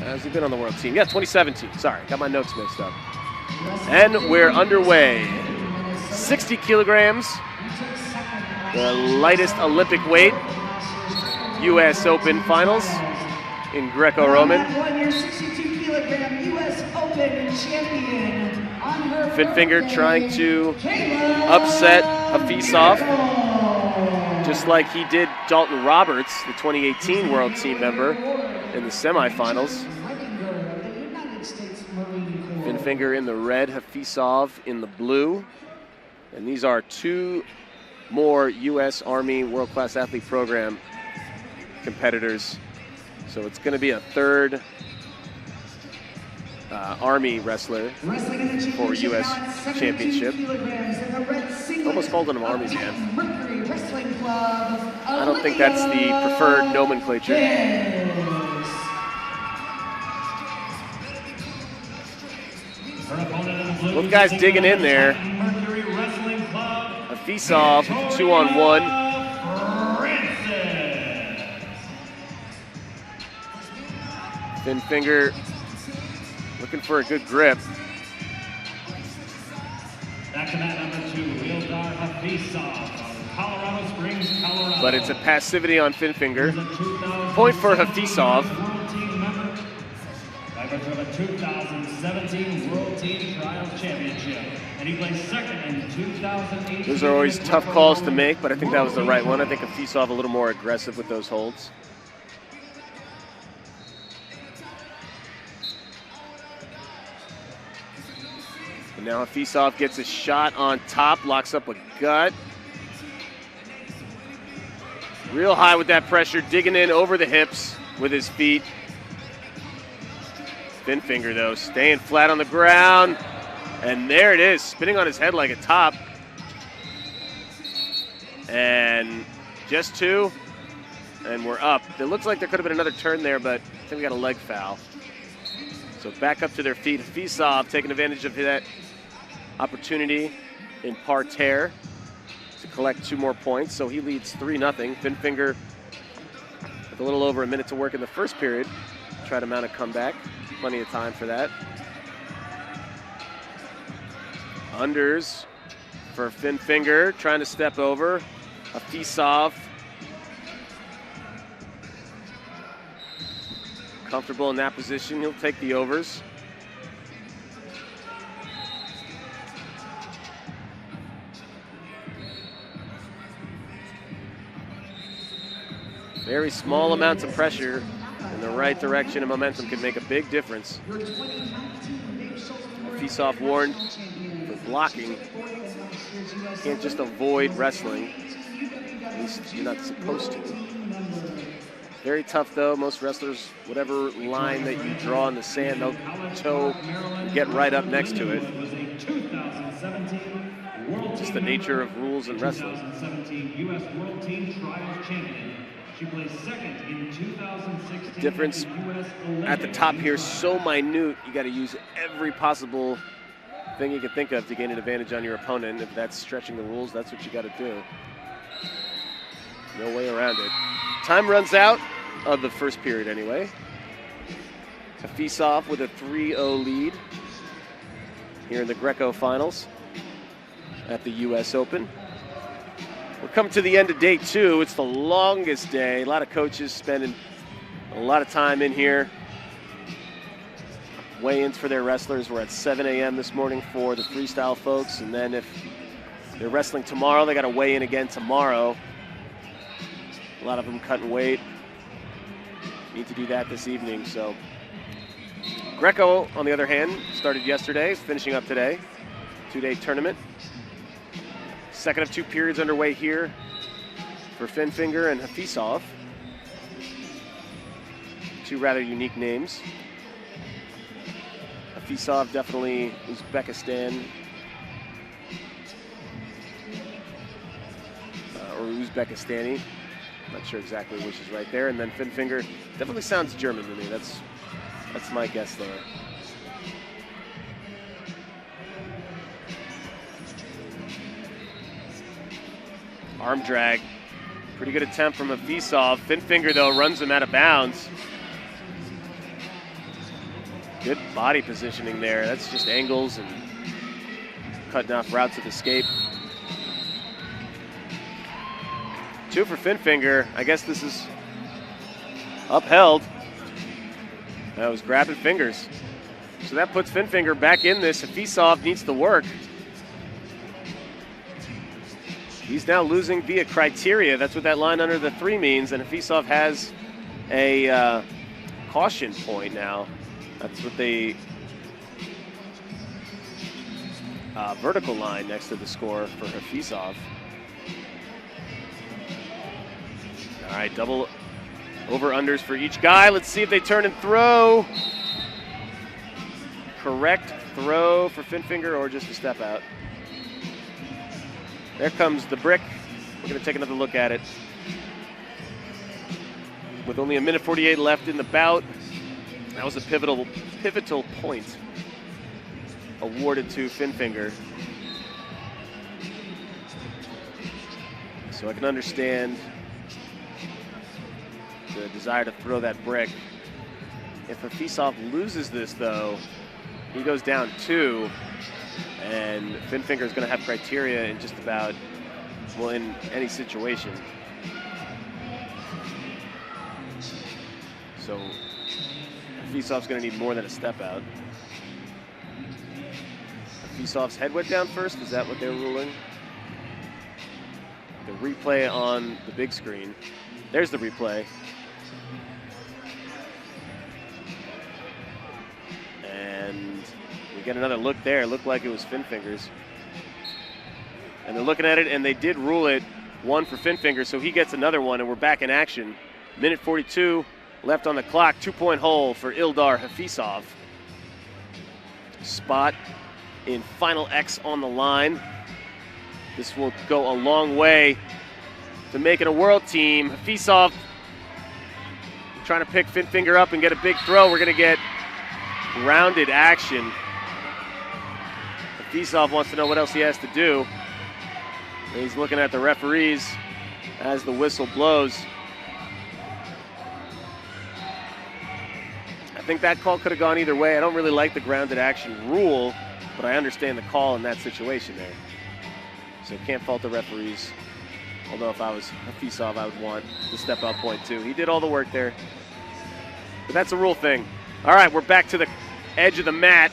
Has he been on the world team? Yeah, 2017. Sorry, got my notes mixed up. And we're underway. 60 kilograms, the lightest Olympic weight. U.S. Open finals in Greco-Roman. Fuenffinger trying to upset Hafizov, just like he did Dalton Roberts, the 2018 World Team member, in the semifinals. Fuenffinger in the red, Hafizov in the blue. And these are two more U.S. Army World Class Athlete Program competitors. So it's going to be a third Army wrestler for U.S. Championship. Almost called him Army Man. I don't think that's the preferred nomenclature. Both guys digging in there. Hafizov, 2-on-1. Fuenffinger looking for a good grip. Back to mat number 2, Ildar Hafizov from Colorado Springs, Colorado. But it's a passivity on Fuenffinger. Point for Hafizov. By virtue of a 2017 World Team Trials Championship. And he placed second in 2018. Those are always tough calls to make, but I think that was the right one. I think Hafizov a little more aggressive with those holds. And now Hafizov gets a shot on top, locks up a gut. Real high with that pressure, digging in over the hips with his feet. Fuenffinger, though, staying flat on the ground. And there it is, spinning on his head like a top. And just two, and we're up. It looks like there could have been another turn there, but I think we got a leg foul. So back up to their feet. Hafizov taking advantage of that opportunity in parterre to collect 2 more points. So he leads 3-0. Fuenffinger with a little over a minute to work in the first period. Try to mount a comeback. Plenty of time for that. Unders for Fuenffinger, trying to step over. Hafizov comfortable in that position. He'll take the overs. Very small amounts of pressure in the right direction and momentum can make a big difference. Hafizov warned for blocking. Can't just avoid wrestling. At least you're not supposed to. Very tough though. Most wrestlers, whatever line that you draw in the sand, they'll toe and get right up next to it. Just the nature of rules in wrestling. U.S. World Team Trials Champion. She placed second in 2016. The difference at the top here is so minute, you got to use every possible thing you can think of to gain an advantage on your opponent. If that's stretching the rules, that's what you got to do. No way around it. Time runs out of the first period anyway. Hafizov with a 3-0 lead here in the Greco finals at the U.S. Open. We're coming to the end of day 2. It's the longest day. A lot of coaches spending a lot of time in here. Weigh-ins for their wrestlers were at 7 a.m. this morning for the freestyle folks. And then if they're wrestling tomorrow, they got to weigh in again tomorrow. A lot of them cutting weight. Need to do that this evening. So Greco, on the other hand, started yesterday, finishing up today. 2-day tournament. Second of 2 periods underway here for Fuenffinger and Hafizov. 2 rather unique names. Hafizov definitely Uzbekistan or Uzbekistani. Not sure exactly which is right there. And then Fuenffinger definitely sounds German to me. That's my guess there. Arm drag. Pretty good attempt from Hafizov. Fuenffinger, though, runs him out of bounds. Good body positioning there. That's just angles and cutting off routes of escape. 2 for Fuenffinger. I guess this is upheld. That was grabbing fingers. So that puts Fuenffinger back in this. Hafizov needs to work. He's now losing via criteria. That's what that line under the 3 means. And Hafizov has a caution point now. That's what they vertical line next to the score for Hafizov. All right, double over-unders for each guy. Let's see if they turn and throw. Correct throw for Fuenffinger or just a step out. There comes the brick. We're going to take another look at it. With only 1:48 left in the bout, that was a pivotal point awarded to Fuenffinger. So I can understand the desire to throw that brick. If Hafizov loses this, though, he goes down 2, and Fuenffinger is going to have criteria in just about, well, in any situation. So Hafizov's going to need more than a step out. Hafizov's head went down first. Is that what they were ruling? The replay on the big screen. There's the replay. And we get another look there. It looked like it was Fuenffinger's. And they're looking at it, and they did rule it 1 for Fuenffinger, so he gets another one, and we're back in action. 1:42 left on the clock. 2-point hole for Ildar Hafizov. Spot in final X on the line. This will go a long way to making a world team. Hafizov trying to pick Fuenffinger up and get a big throw. We're going to get rounded action. Hafizov wants to know what else he has to do. And he's looking at the referees as the whistle blows. I think that call could have gone either way. I don't really like the grounded action rule, but I understand the call in that situation there. So can't fault the referees. Although if I was Hafizov, I would want the step-out point too. He did all the work there. But that's a rule thing. All right, we're back to the edge of the mat.